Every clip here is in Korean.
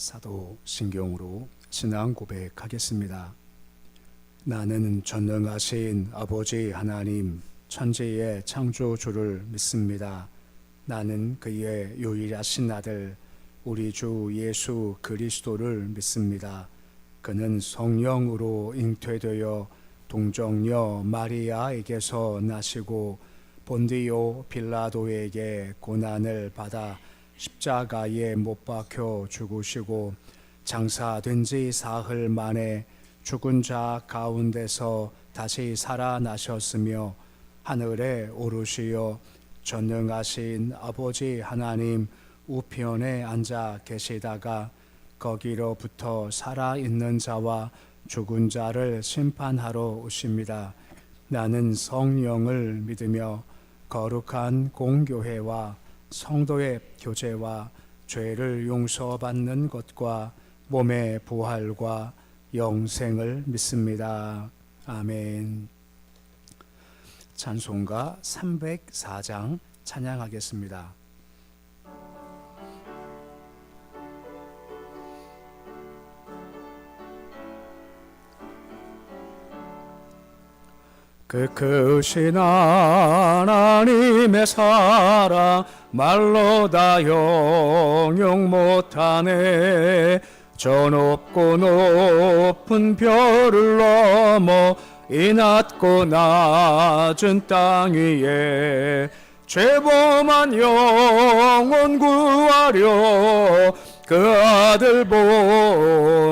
사도 신경으로 신앙 고백하겠습니다. 나는 전능하신 아버지 하나님 천지의 창조주를 믿습니다. 나는 그의 유일하신 아들 우리 주 예수 그리스도를 믿습니다. 그는 성령으로 잉태되어 동정녀 마리아에게서 나시고 본디오 빌라도에게 고난을 받아 십자가에 못 박혀 죽으시고 장사된 지 사흘 만에 죽은 자 가운데서 다시 살아나셨으며 하늘에 오르시어 전능하신 아버지 하나님 우편에 앉아 계시다가 거기로부터 살아있는 자와 죽은 자를 심판하러 오십니다. 나는 성령을 믿으며 거룩한 공교회와 성도의 교제와 죄를 용서받는 것과 몸의 부활과 영생을 믿습니다. 아멘. 찬송가 304장 찬양하겠습니다. 그 크신 하나님의 사랑 말로 다 영영 못하네. 저 높고 높은 별을 넘어 이 낮고 낮은 땅 위에 죄범한 영혼 구하려 그 아들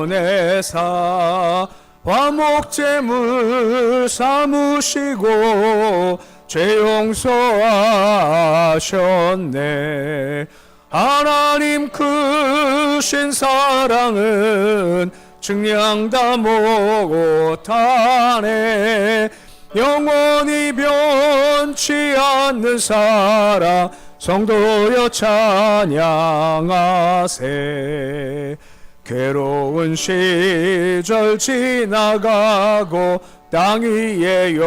보내사 화목제물 삼으시고 죄 용서하셨네. 하나님 크신 사랑은 증량 다 못하네. 영원히 변치 않는 사랑 성도여 찬양하세. 괴로운 시절 지나가고 땅 위에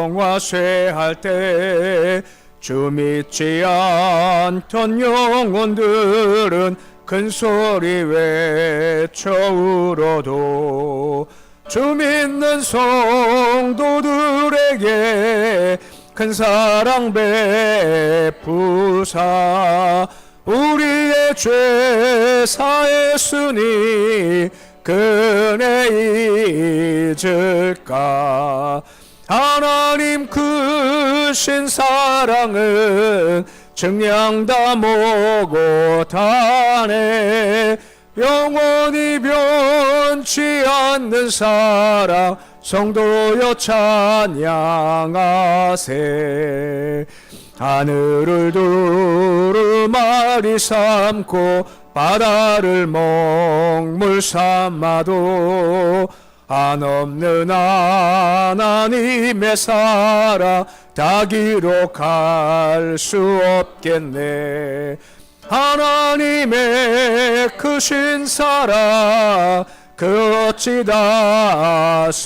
영화쇠할 때 주 믿지 않던 영혼들은 큰 소리 외쳐 울어도 주 믿는 성도들에게 큰 사랑 베푸사 우리의 죄 사했으니 그네 잊을까. 하나님 크신 사랑은 증량 다 못하네. 영원히 변치 않는 사랑 성도여 찬양하세. 하늘을 두루마리 삼고 바다를 먹물 삼아도 한없는 하나님의 사랑 다 기록할 수 없겠네. 하나님의 크신 사랑 그 어찌 닿았을까.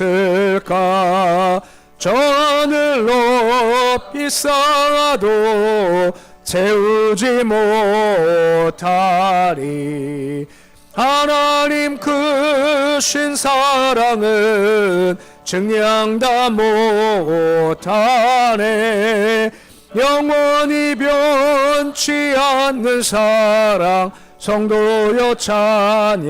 저 하늘 높이 쌓아도 채우지 못하리. 하나님 크신 사랑은 증량 다 못하네. 영원히 변치 않는 사랑 성도여 찬양하세.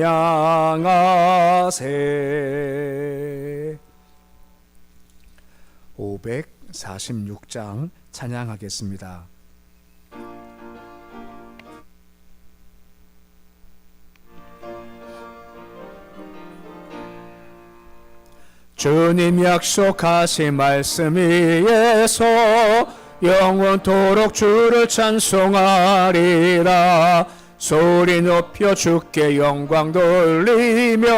546장 찬양하겠습니다. 주님 약속하신 말씀 위에서 영원토록 주를 찬송하리라. 소리 높여 주께 영광 돌리며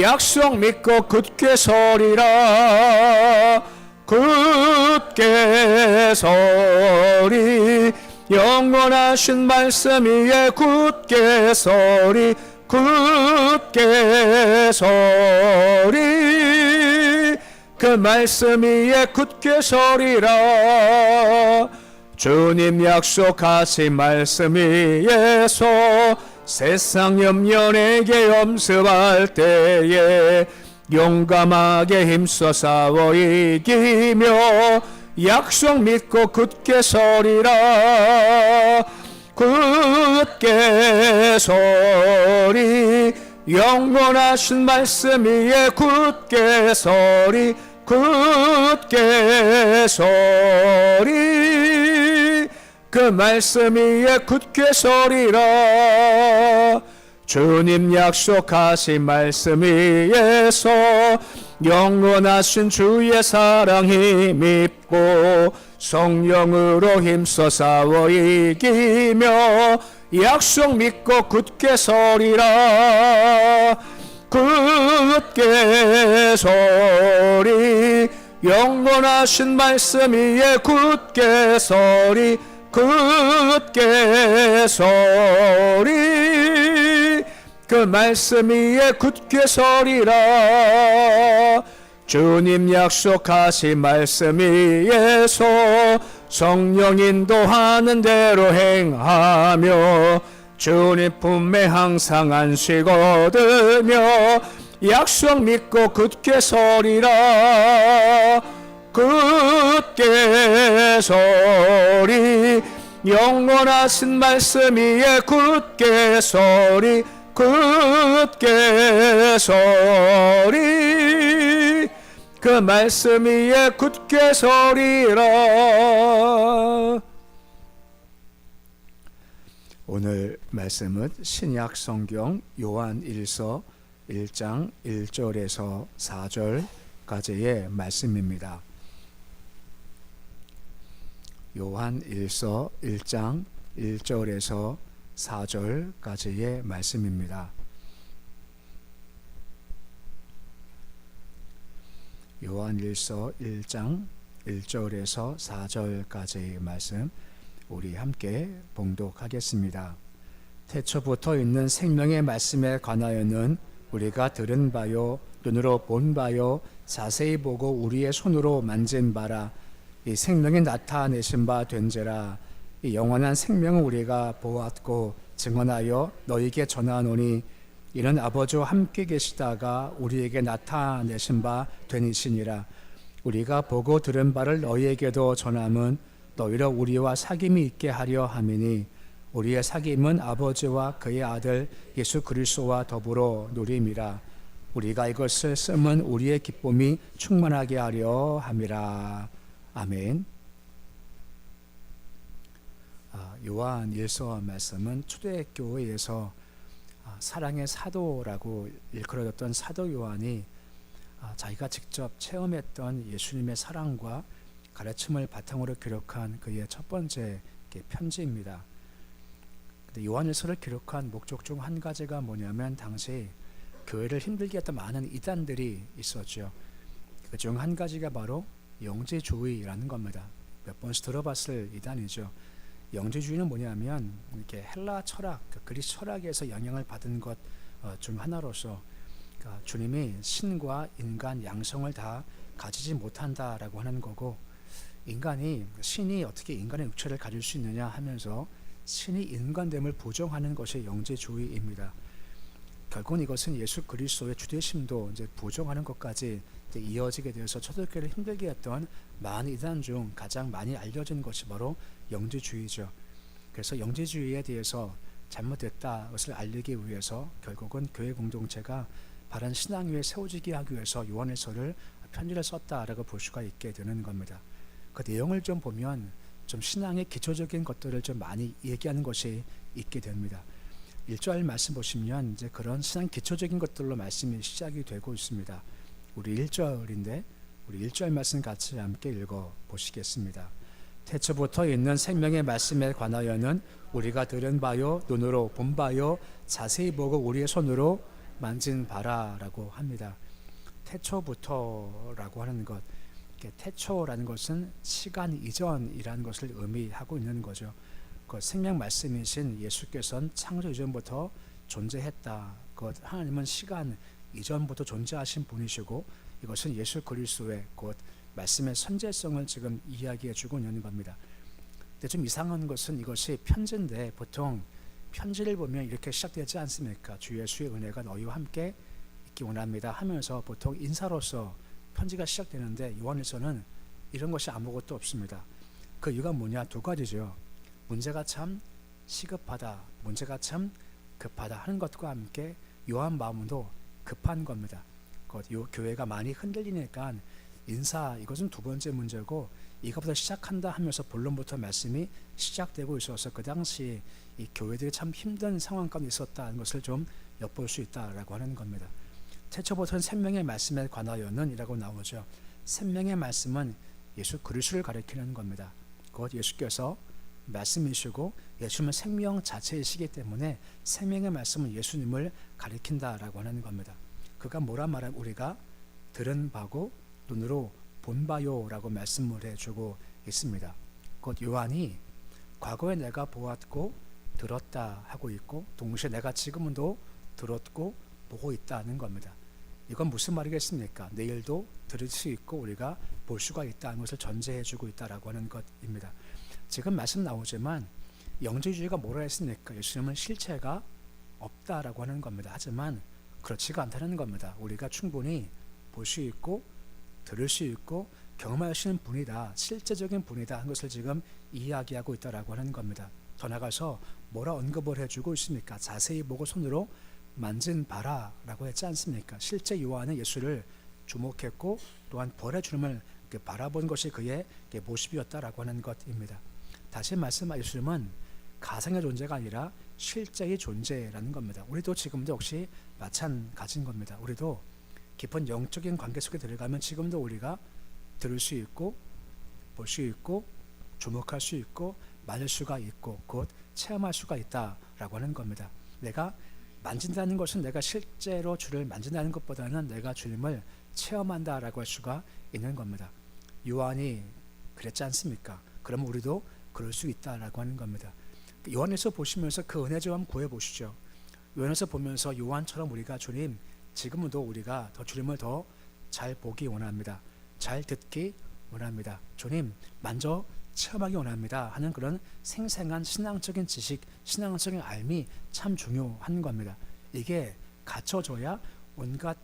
약속 믿고 굳게 서리라. 굳게 서리. 영원하신 말씀 위에 굳게 서리. 굳게 서리. 그 말씀 위에 굳게 서리라. 주님 약속하신 말씀 위에서 세상 염려 내게 엄습할 때에 용감하게 힘써 싸워 이기며 약속 믿고 굳게 서리라. 굳게 서리 영원하신 말씀 위에 굳게 서리. 굳게 서리 그 말씀 위에 굳게 서리라. 주님 약속하신 말씀 위에서 영원하신 주의 사랑 힘입고 성령으로 힘써 싸워 이기며 약속 믿고 굳게 서리라. 굳게 서리 영원하신 말씀 위에 굳게 서리. 굳게 서리 그 말씀 위에 굳게 서리라. 주님 약속하신 말씀 위에서 성령 인도하는 대로 행하며 주님 품에 항상 안식 얻으며 약속 믿고 굳게 서리라. 굳게 서리 영원하신 말씀 위에 굳게 서리. 굳게 서리 그 말씀 위에 굳게 서리라. 오늘 말씀은 신약 성경 요한 1서 1장 1절에서 4절까지의 말씀입니다. 요한 1서 1장 1절에서 4절까지의 말씀입니다. 요한 1서 1장 1절에서 4절까지의 말씀 우리 함께 봉독하겠습니다. 태초부터 있는 생명의 말씀에 관하여는 우리가 들은 바요 눈으로 본 바요 자세히 보고 우리의 손으로 만진 바라. 이 생명이 나타내신 바 된지라. 이 영원한 생명을 우리가 보았고 증언하여 너희에게 전하노니 이는 아버지와 함께 계시다가 우리에게 나타내신 바 되니시니라. 우리가 보고 들은 바를 너희에게도 전함은 너희로 우리와 사귐이 있게 하려 함이니 우리의 사귐은 아버지와 그의 아들 예수 그리스도와 더불어 누림이라. 우리가 이것을 쓰면 우리의 기쁨이 충만하게 하려 함이라. 아멘. 요한 1서 말씀은 초대교회에서 사랑의 사도라고 일컬어졌던 사도 요한이 자기가 직접 체험했던 예수님의 사랑과 가르침을 바탕으로 기록한 그의 첫 번째 편지입니다. 근데 요한 1서를 기록한 목적 중 한 가지가 뭐냐면 당시 교회를 힘들게 했던 많은 이단들이 있었죠. 그 중 한 가지가 바로 영지주의라는 겁니다. 몇 번씩 들어봤을 이단이죠. 영지주의는 뭐냐면 이렇게 헬라 철학, 그리스 철학에서 영향을 받은 것 중 하나로서 그러니까 주님이 신과 인간 양성을 다 가지지 못한다라고 하는 거고, 신이 어떻게 인간의 육체를 가질 수 있느냐 하면서 신이 인간됨을 부정하는 것이 영지주의입니다. 결국은 이것은 예수 그리스도의 주되심도 이제 부정하는 것까지 이제 이어지게 되어서 초대교회를 힘들게 했던 많은 이단 중 가장 많이 알려진 것이 바로 영지주의죠. 그래서 영지주의에 대해서 잘못됐다 것을 알리기 위해서 결국은 교회 공동체가 바른 신앙 위에 세워지게 하기 위해서 요한일서를 편지를 썼다라고 볼 수가 있게 되는 겁니다. 그 내용을 좀 보면 좀 신앙의 기초적인 것들을 좀 많이 얘기하는 것이 있게 됩니다. 1절 말씀 보시면 이제 그런 신앙 기초적인 것들로 말씀이 시작이 되고 있습니다. 우리 1절인데 우리 1절 말씀 같이 함께 읽어 보시겠습니다. 태초부터 있는 생명의 말씀에 관하여는 우리가 들은 바요 눈으로 본 바요 자세히 보고 우리의 손으로 만진 바라라고 합니다. 태초부터라고 하는 것, 태초라는 것은 시간 이전이라는 것을 의미하고 있는 거죠. 그 생명 말씀이신 예수께서는 창조 이전부터 존재했다. 그 하나님은 시간 이전부터 존재하신 분이시고 이것은 예수 그리스도의 곧 말씀의 선제성을 지금 이야기해 주고 있는 겁니다. 근데 좀 이상한 것은 이것이 편지인데 보통 편지를 보면 이렇게 시작되지 않습니까? 주 예수의 은혜가 너희와 함께 있기 원합니다 하면서 보통 인사로서 편지가 시작되는데 요한일서는 이런 것이 아무것도 없습니다. 그 이유가 뭐냐? 두 가지죠. 문제가 참 시급하다, 문제가 참 급하다 하는 것과 함께 요한 마음도 급한 겁니다. 요 교회가 많이 흔들리니까 인사, 이것은 두 번째 문제고 이것부터 시작한다 하면서 본론부터 말씀이 시작되고 있어서 그 당시 이 교회들이 참 힘든 상황 가운데 있었다는 것을 좀 엿볼 수 있다라고 하는 겁니다. 태초부터는 생명의 말씀에 관하여는 이라고 나오죠. 생명의 말씀은 예수 그리스도를 가리키는 겁니다. 곧 예수께서 말씀이시고 예수님은 생명 자체이시기 때문에 생명의 말씀은 예수님을 가리킨다라고 하는 겁니다. 그가 뭐라 말하면 우리가 들은 바고 눈으로 본 바요라고 말씀을 해주고 있습니다. 곧 요한이 과거에 내가 보았고 들었다 하고 있고 동시에 내가 지금도 들었고 보고 있다는 겁니다. 이건 무슨 말이겠습니까? 내일도 들을 수 있고 우리가 볼 수가 있다는 것을 전제해주고 있다라고 하는 것입니다. 지금 말씀 나오지만 영지주의가 뭐라 했습니까? 예수님은 실체가 없다라고 하는 겁니다. 하지만 그렇지가 않다는 겁니다. 우리가 충분히 볼 수 있고 들을 수 있고 경험하시는 분이다, 실제적인 분이다 한 것을 지금 이야기하고 있다라고 하는 겁니다. 더 나가서 뭐라 언급을 해주고 있습니까? 자세히 보고 손으로 만진 바라 라고 했지 않습니까? 실제 요한은 예수를 주목했고 또한 벌의 주름을 바라본 것이 그의 모습이었다라고 하는 것입니다. 다시 말씀하신 예수님은 가상의 존재가 아니라 실제의 존재라는 겁니다. 우리도 지금도 역시 마찬가지인 겁니다. 우리도 깊은 영적인 관계 속에 들어가면 지금도 우리가 들을 수 있고 볼 수 있고 주목할 수 있고 만질 수가 있고 곧 체험할 수가 있다라고 하는 겁니다. 내가 만진다는 것은 내가 실제로 주를 만진다는 것보다는 내가 주님을 체험한다라고 할 수가 있는 겁니다. 요한이 그랬지 않습니까? 그럼 우리도 그럴 수 있다라고 하는 겁니다. 요한에서 보시면서 그 은혜 좀 구해 보시죠. 요한에서 보면서 요한처럼 우리가 주님 지금도 우리가 더 주님을 더 잘 보기 원합니다. 잘 듣기 원합니다. 주님 만져 체험하기 원합니다 하는 그런 생생한 신앙적인 지식, 신앙적인 알미 참 중요한 겁니다. 이게 갖춰져야 온갖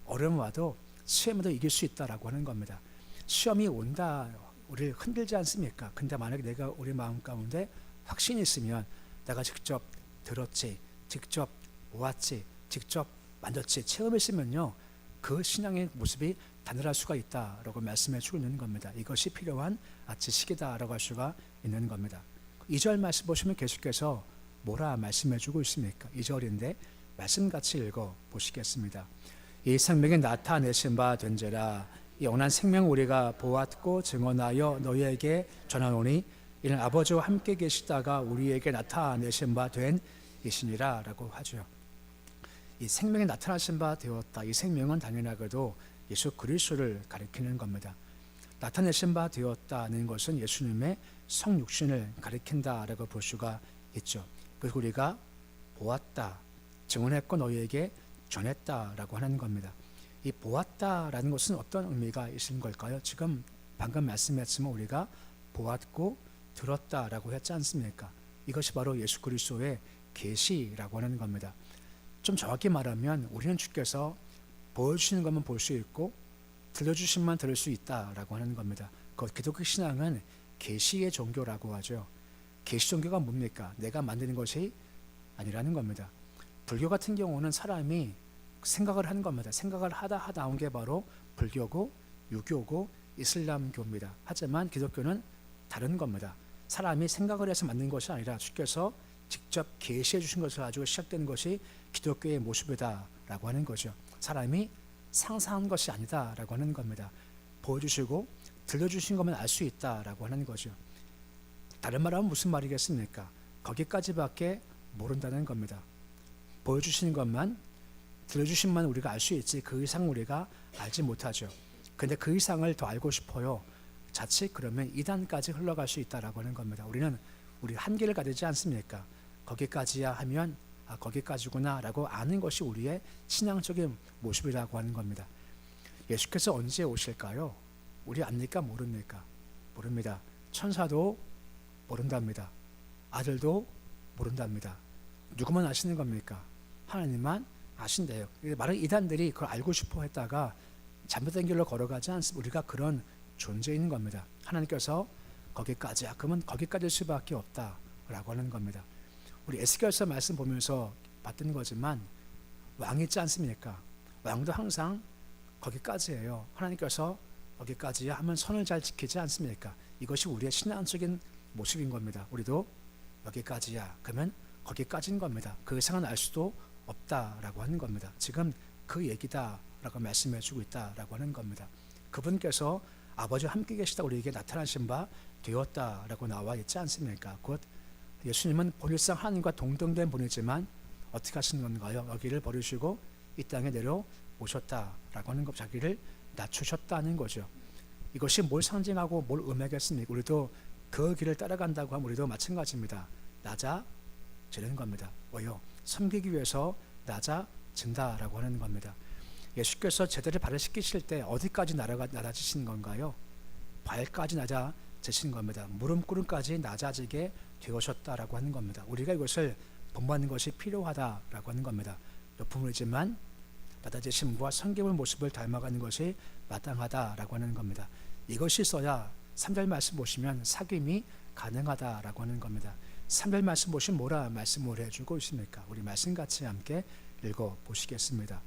어려움 와도 시험에도 이길 수 있다라고 하는 겁니다. 시험이 온다 우리를 흔들지 않습니까? 근데 만약에 내가 우리 마음 가운데 확신이 있으면 내가 직접 들었지, 직접 보았지, 직접 만졌지, 체험했으면요 그 신앙의 모습이 단일할 수가 있다라고 말씀해 주고 있는 겁니다. 이것이 필요한 지식이다라고 할 수가 있는 겁니다. 2절 말씀 보시면 계속해서 뭐라 말씀해 주고 있습니까? 2절인데 말씀 같이 읽어 보시겠습니다. 이 생명이 나타내신 바 된지라 이 영원한 생명 우리가 보았고 증언하여 너희에게 전하노니 이는 아버지와 함께 계시다가 우리에게 나타내신 바 된 이시니라 라고 하죠. 이 생명이 나타나신 바 되었다. 이 생명은 당연하게도 예수 그리스도를 가리키는 겁니다. 나타내신 바 되었다는 것은 예수님의 성육신을 가리킨다라고 볼 수가 있죠. 그리고 우리가 보았다, 증언했고 너희에게 전했다라고 하는 겁니다. 이 보았다라는 것은 어떤 의미가 있는 걸까요? 지금 방금 말씀했지만 우리가 보았고 들었다라고 했지 않습니까? 이것이 바로 예수 그리스도의 계시라고 하는 겁니다. 좀 정확히 말하면 우리는 주께서 보여주시는 것만 볼 수 있고 들려주신 것만 들을 수 있다라고 하는 겁니다. 기독교 신앙은 계시의 종교라고 하죠. 계시 종교가 뭡니까? 내가 만드는 것이 아니라는 겁니다. 불교 같은 경우는 사람이 생각을 하는 겁니다. 생각을 하다 나온 게 바로 불교고 유교고 이슬람교입니다. 하지만 기독교는 다른 겁니다. 사람이 생각을 해서 만든 것이 아니라 주께서 직접 계시해 주신 것을 가지고 시작되는 것이 기독교의 모습이다라고 하는 거죠. 사람이 상상한 것이 아니다라고 하는 겁니다. 보여주시고 들려주신 것만 알 수 있다라고 하는 거죠. 다른 말하면 무슨 말이겠습니까? 거기까지밖에 모른다는 겁니다. 보여주신 것만 들려주신 것만 우리가 알 수 있지 그 이상 우리가 알지 못하죠. 근데 그 이상을 더 알고 싶어요. 자칫 그러면 이단까지 흘러갈 수 있다라고 하는 겁니다. 우리는 우리 한계를 가지지 않습니까? 거기까지야 하면 거기까지구나 라고 아는 것이 우리의 신앙적인 모습이라고 하는 겁니다. 예수께서 언제 오실까요? 우리 압니까? 모릅니까? 모릅니다. 천사도 모른답니다. 아들도 모른답니다. 누구만 아시는 겁니까? 하나님만 아신대요. 많은 이단들이 그걸 알고 싶어 했다가 잘못된 길로 걸어가지 않습니다. 우리가 그런 존재인 겁니다. 하나님께서 거기까지야. 그러면 거기까지일 수밖에 없다라고 하는 겁니다. 우리 에스겔서 말씀 보면서 봤던 거지만 왕이 있지 않습니까? 왕도 항상 거기까지예요. 하나님께서 거기까지야 하면 선을 잘 지키지 않습니까? 이것이 우리의 신앙적인 모습인 겁니다. 우리도 여기까지야. 그러면 거기까지인 겁니다. 그 이상은 알 수도 없다라고 하는 겁니다. 지금 그 얘기다라고 말씀해주고 있다라고 하는 겁니다. 그분께서 아버지와 함께 계시다 우리에게 나타나신 바 되었다라고 나와 있지 않습니까? 곧 예수님은 본일상 하나님과 동등된 분이지만 어떻게 하신 건가요? 여기를 버리시고 이 땅에 내려오셨다라고 하는 것, 자기를 낮추셨다는 거죠. 이것이 뭘 상징하고 뭘 의미하겠습니까? 우리도 그 길을 따라간다고 하면 우리도 마찬가지입니다. 낮아지는 겁니다. 왜요? 섬기기 위해서 낮아진다라고 하는 겁니다. 예수께서 제자를 발을 씻기실 때 어디까지 낮아지신 건가요? 발까지 낮아지신 겁니다. 무릎구름까지 낮아지게 되오셨다라고 하는 겁니다. 우리가 이것을 본받는 것이 필요하다라고 하는 겁니다. 높음이지만 낮아지심과 섬김의 모습을 닮아가는 것이 마땅하다라고 하는 겁니다. 이것이 있어야 3절 말씀 보시면 사귐이 가능하다라고 하는 겁니다. 3절 말씀 보시면 뭐라 말씀을 해주고 있습니까? 우리 말씀 같이 함께 읽어보시겠습니다.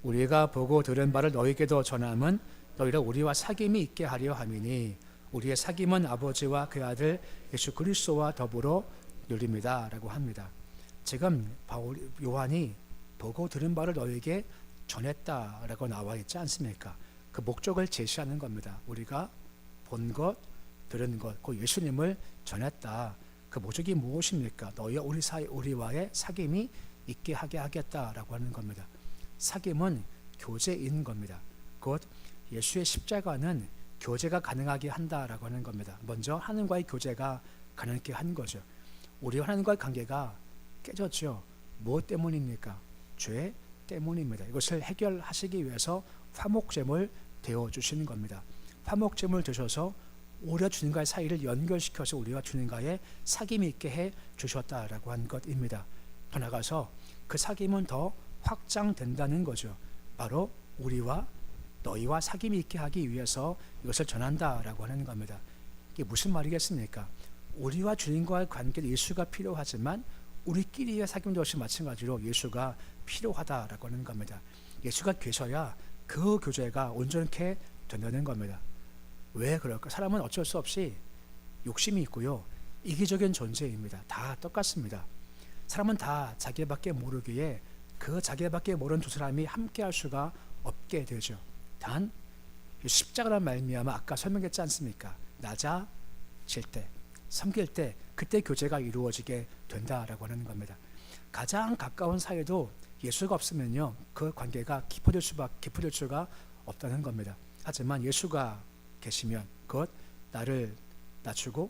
우리가 보고 들은 바를 너희에게도 전함은 너희가 우리와 사귐이 있게 하려 함이니 우리의 사귐은 아버지와 그 아들 예수 그리스도와 더불어 누립니다 라고 합니다. 지금 요한이 보고 들은 바를 너희에게 전했다라고 나와 있지 않습니까? 그 목적을 제시하는 겁니다. 우리가 본 것, 들은 것, 그 예수님을 전했다. 그 목적이 무엇입니까? 너희와 우리와의 사귐이 있게 하게 하겠다라고 하는 겁니다. 사귐은 교제인 겁니다. 곧 예수의 십자가는 교제가 가능하게 한다라고 하는 겁니다. 먼저 하나님과의 교제가 가능하게 한 거죠. 우리와 하나님과의 관계가 깨졌죠. 무엇 때문입니까? 죄 때문입니다. 이것을 해결하시기 위해서 화목제물 되어주시는 겁니다. 화목제물 되셔서 우리와 주님과의 사이를 연결시켜서 우리와 주님과의 사귐이 있게 해 주셨다라고 한 것입니다. 더 나아가서 그 사귐은 더 확장된다는 거죠. 바로 우리와 너희와 사귐이 있게 하기 위해서 이것을 전한다라고 하는 겁니다. 이게 무슨 말이겠습니까? 우리와 주님과의 관계는 예수가 필요하지만 우리끼리의 사귐도 역시 마찬가지로 예수가 필요하다라고 하는 겁니다. 예수가 계셔야 그 교제가 온전케 된다는 겁니다. 왜 그럴까? 사람은 어쩔 수 없이 욕심이 있고요. 이기적인 존재입니다. 다 똑같습니다. 사람은 다 자기밖에 모르기에 그 자기밖에 모르는 두 사람이 함께 할 수가 없게 되죠. 단 십자가란 말미암아 아까 설명했지 않습니까? 낮아질 때, 섬길 때 그때 교제가 이루어지게 된다라고 하는 겁니다. 가장 가까운 사이도 예수가 없으면요 그 관계가 깊어질 수가 없다는 겁니다. 하지만 예수가 계시면 곧 나를 낮추고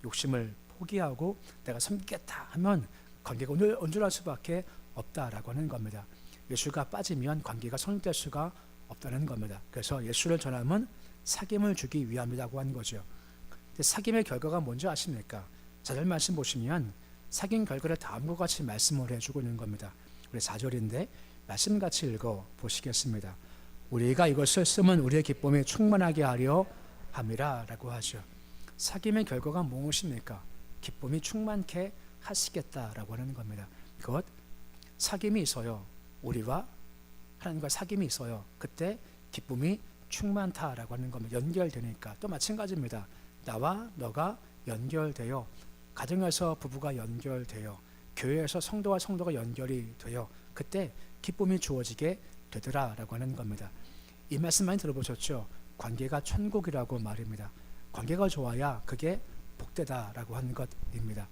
욕심을 포기하고 내가 섬기겠다 하면 관계가 온전할 수밖에 없다라고 하는 겁니다. 예수가 빠지면 관계가 성립될 수가 없다는 겁니다. 그래서 예수를 전함은 사귐을 주기 위함이라고 하는 거죠. 사귐의 결과가 뭔지 아십니까? 자절 말씀 보시면 사귐 결과를 다음과 같이 말씀을 해주고 있는 겁니다. 우리 4절인데 말씀 같이 읽어 보시겠습니다. 우리가 이것을 쓰면 우리의 기쁨이 충만하게 하려 함이라 라고 하죠. 사귐의 결과가 무엇입니까? 기쁨이 충만케 하시겠다라고 하는 겁니다. 그것 사귐이 있어요. 우리와 하나님과 사귐이 있어요. 그때 기쁨이 충만타라고 하는 겁니다. 연결되니까. 또 마찬가지입니다. 나와 너가 연결되어 가정에서 부부가 연결되어 교회에서 성도와 성도가 연결이 되어 그때 기쁨이 주어지게 되더라라고 하는 겁니다. 이 말씀 많이 들어보셨죠? 관계가 천국이라고 말입니다. 관계가 좋아야 그게 복되다라고 하는 것입니다.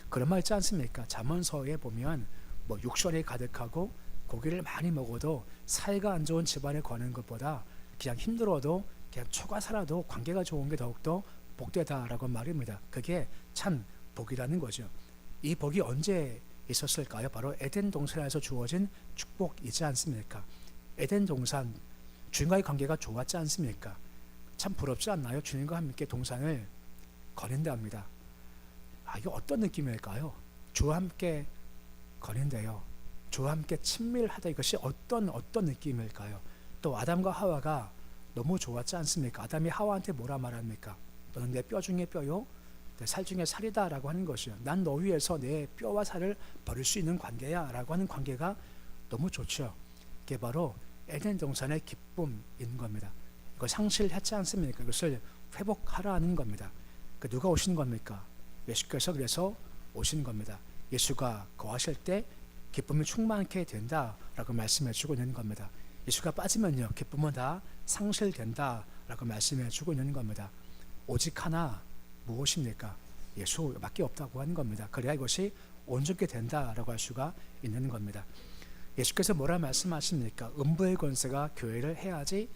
그런 말 있지 않습니까? 잠언서에 보면 뭐 육설이 가득하고 고기를 많이 먹어도 사이가 안 좋은 집안에 거는 것보다 그냥 힘들어도 그냥 초가 살아도 관계가 좋은 게 더욱더 복되다라고 말입니다. 그게 참 복이라는 거죠. 이 복이 언제 있었을까요? 바로 에덴 동산에서 주어진 축복이지 않습니까? 에덴 동산 주님과의 관계가 좋았지 않습니까? 참 부럽지 않나요? 주님과 함께 동산을 거닌답니다. 이게 어떤 느낌일까요? 주와 함께 거리인데요. 주와 함께 친밀하다, 이것이 어떤 느낌일까요? 또 아담과 하와가 너무 좋았지 않습니까? 아담이 하와한테 뭐라 말합니까? 너는 내 뼈 중에 뼈요, 내 살 중에 살이다 라고 하는 것이요. 난 너 위해서 내 뼈와 살을 버릴 수 있는 관계야 라고 하는 관계가 너무 좋죠. 이게 바로 에덴 동산의 기쁨인 겁니다. 이거 상실했지 않습니까? 이것을 회복하라는 겁니다. 누가 오신 겁니까? 예수께서 그래서 오신 겁니다. 예수가 거하실 때 기쁨이 충만케 된다라고 말씀해주고 있는 겁니다. 예수가 빠지면요, 기쁨은 다 상실된다라고 말씀해주고 있는 겁니다. 오직 하나 무엇입니까? 예수밖에 없다고 하는 겁니다. 그래야 이것이 온전케 된다라고 할 수가 있는 겁니다. 예수께서 뭐라 말씀하십니까? 음부의 권세가 교회를 해하지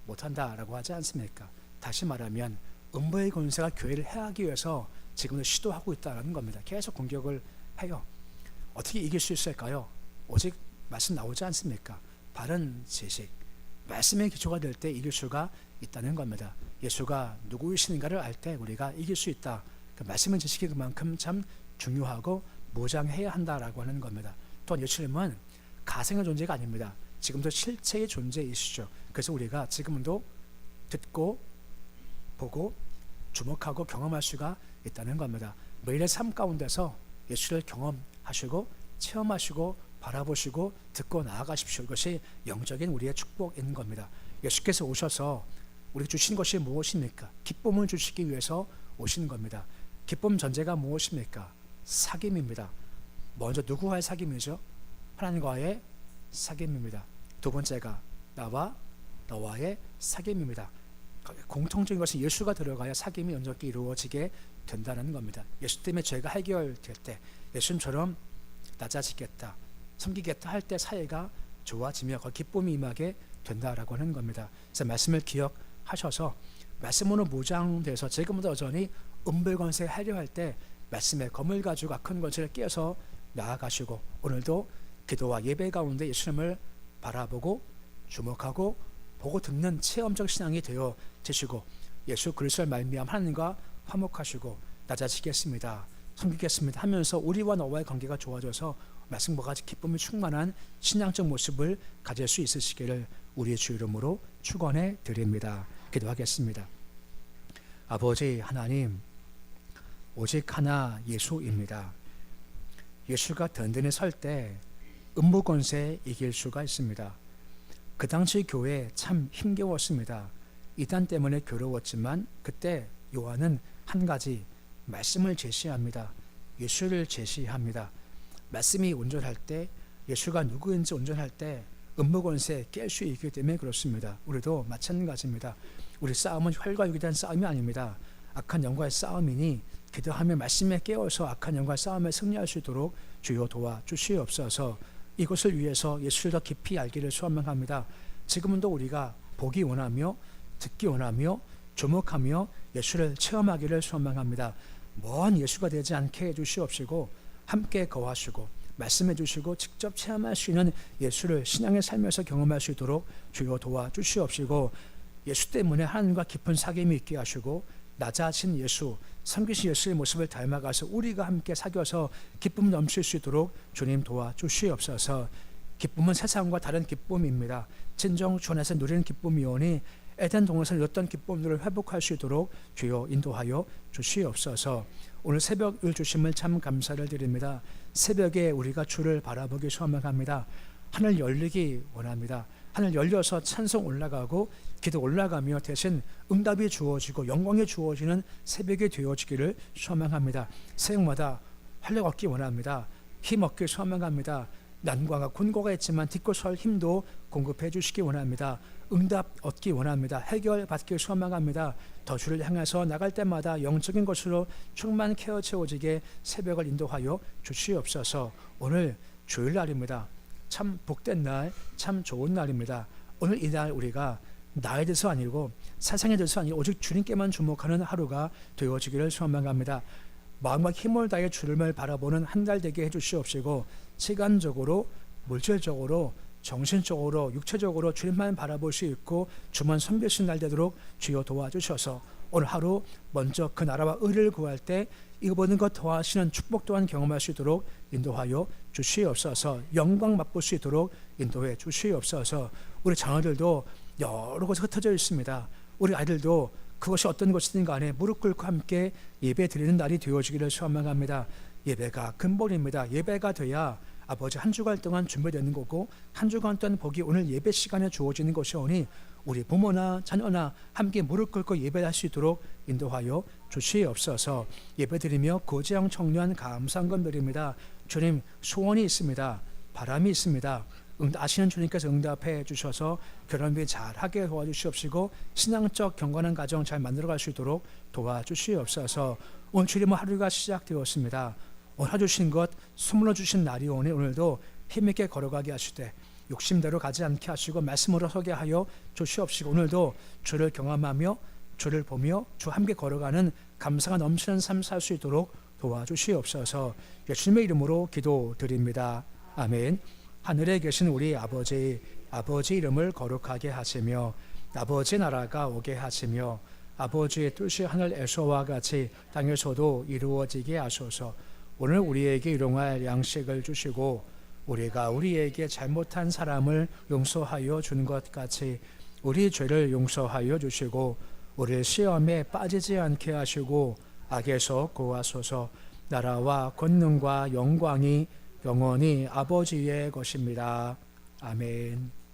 못한다라고 하지 않습니까? 다시 말하면 음부의 권세가 교회를 해하기 위해서 지금도 시도하고 있다는 겁니다. 계속 공격을 해요. 어떻게 이길 수 있을까요? 오직 말씀 나오지 않습니까? 바른 지식, 말씀의 기초가 될 때 이길 수가 있다는 겁니다. 예수가 누구이신가를 알 때 우리가 이길 수 있다. 그 말씀의 지식이 그만큼 참 중요하고 무장해야 한다라고 하는 겁니다. 또한 예수님은 가상의 존재가 아닙니다. 지금도 실체의 존재이시죠. 그래서 우리가 지금도 듣고 보고 주목하고 경험할 수가 있다는 겁니다. 매일의 삶 가운데서 예수를 경험하시고 체험하시고 바라보시고 듣고 나아가십시오. 이것이 영적인 우리의 축복인 겁니다. 예수께서 오셔서 우리 주신 것이 무엇입니까? 기쁨을 주시기 위해서 오신 겁니다. 기쁨 전제가 무엇입니까? 사귐입니다. 먼저 누구와의 사귐이죠? 하나님과의 사귐입니다. 두 번째가 나와 너와의 사귐입니다. 공통적인 것은 예수가 들어가야 사귐이 온전히 이루어지게 된다는 겁니다. 예수 때문에 죄가 해결될 때 예수님처럼 낮아지겠다, 섬기겠다 할 때 사이가 좋아지며 그 기쁨이 임하게 된다라고 하는 겁니다. 그래서 말씀을 기억하셔서 말씀으로 무장돼서 지금도 여전히 음불권세 하려 할 때 말씀의 검을 가지고 악한 권세를 깨어서 나아가시고 오늘도 기도와 예배 가운데 예수님을 바라보고 주목하고 보고 듣는 체험적 신앙이 되어 지시고 예수 그리스도를 말미암아 하나님과 화목하시고 낮아지겠습니다, 섬기겠습니다 하면서 우리와 너와의 관계가 좋아져서 말씀과 같이 기쁨이 충만한 신앙적 모습을 가질 수 있으시기를 우리의 주 이름으로 축원해 드립니다. 기도하겠습니다. 아버지 하나님, 오직 하나 예수입니다. 예수가 든든히 설 때 음부권세에 이길 수가 있습니다. 그 당시 교회 참 힘겨웠습니다. 이단 때문에 괴로웠지만 그때 요한은 한 가지 말씀을 제시합니다. 예수를 제시합니다. 말씀이 온전할 때, 예수가 누구인지 온전할 때 음부권세 깰 수 있기 때문에 그렇습니다. 우리도 마찬가지입니다. 우리 싸움은 혈과 육에 대한 싸움이 아닙니다. 악한 영과의 싸움이니 기도하며 말씀에 깨어서 악한 영과의 싸움에 승리할 수 있도록 주여 도와주시옵소서. 이것을 위해서 예수를 더 깊이 알기를 소원합니다. 지금도 우리가 보기 원하며 듣기 원하며 주목하며 예수를 체험하기를 소원합니다. 먼 예수가 되지 않게 해주시옵시고 함께 거하시고 말씀해 주시고 직접 체험할 수 있는 예수를 신앙의 삶에서 경험할 수 있도록 주여 도와주시옵시고 예수 때문에 하나님과 깊은 사귐이 있게 하시고 낮아진 예수, 섬기신 예수의 모습을 닮아가서 우리가 함께 사귀어서 기쁨 넘칠 수 있도록 주님 도와주시옵소서. 기쁨은 세상과 다른 기쁨입니다. 진정 주 안에서 누리는 기쁨이오니 에덴 동산에서 누렸던 기쁨들을 회복할 수 있도록 주여 인도하여 주시옵소서. 오늘 새벽을 주심을 참 감사를 드립니다. 새벽에 우리가 주를 바라보기 소망합니다. 하늘 열리기 원합니다. 하늘 열려서 찬송 올라가고 기도 올라가며 대신 응답이 주어지고 영광이 주어지는 새벽이 되어지기를 소망합니다. 새벽마다 활력 얻기 원합니다. 힘 얻기 소망합니다. 난관과 곤고가 있지만 딛고 설 힘도 공급해 주시기 원합니다. 응답 얻기 원합니다. 해결 받기 소망합니다. 더 주를 향해서 나갈 때마다 영적인 것으로 충만케어 채워지게 새벽을 인도하여 주시옵소서. 오늘 주일날입니다. 참 복된 날, 참 좋은 날입니다. 오늘 이 날 우리가 나에 대해서 아니고 세상에 대해서 아니고 오직 주님께만 주목하는 하루가 되어지기를 소망합니다. 마음과 힘을 다해 주님을 바라보는 한 달 되게 해주시옵시고 시간적으로, 물질적으로, 정신적으로, 육체적으로 주님만 바라볼 수 있고 주만 섬길 수 있는 날 되도록 주여 도와주셔서 오늘 하루 먼저 그 나라와 의를 구할 때 이거 모든 것 더하시는 축복 또한 경험할 수 있도록 인도하여 주시옵소서. 영광 맛볼 수 있도록 인도해 주시옵소서. 우리 자녀들도 여러 곳에 흩어져 있습니다. 우리 아이들도 그것이 어떤 것이든 간에 무릎 꿇고 함께 예배 드리는 날이 되어지기를 소망합니다. 예배가 근본입니다. 예배가 돼야 아버지 한 주간 동안 준비되는 거고, 한 주간 동안 복이 오늘 예배 시간에 주어지는 것이오니 우리 부모나 자녀나 함께 무릎 꿇고 예배할 수 있도록 인도하여 주시옵소서. 예배드리며 고지영 청년 감사한금 드립니다. 주님, 소원이 있습니다. 바람이 있습니다. 아시는 주님께서 응답해 주셔서 결혼비 잘하게 도와주시옵시고 신앙적 경건한 가정 잘 만들어갈 수 있도록 도와주시옵소서. 오늘 주님 하루가 시작되었습니다. 오늘 해주신 것 선물로 주신 날이 오니 오늘도 힘있게 걸어가게 하시되 욕심대로 가지 않게 하시고 말씀으로 서게 하여 주시옵시고 오늘도 주를 경험하며 주를 보며 주 함께 걸어가는 감사가 넘치는 삶 살 수 있도록 도와주시옵소서. 예수님의 이름으로 기도드립니다. 아멘. 하늘에 계신 우리 아버지 이름을 거룩하게 하시며 아버지 나라가 오게 하시며 아버지의 뜻이 하늘에서와 같이 땅에서도 이루어지게 하소서. 오늘 우리에게 일용할 양식을 주시고 우리가 우리에게 잘못한 사람을 용서하여 준 것 같이 우리 죄를 용서하여 주시고 우리 시험에 빠지지 않게 하시고 악에서 구하소서. 나라와 권능과 영광이 영원히 아버지의 것입니다. 아멘.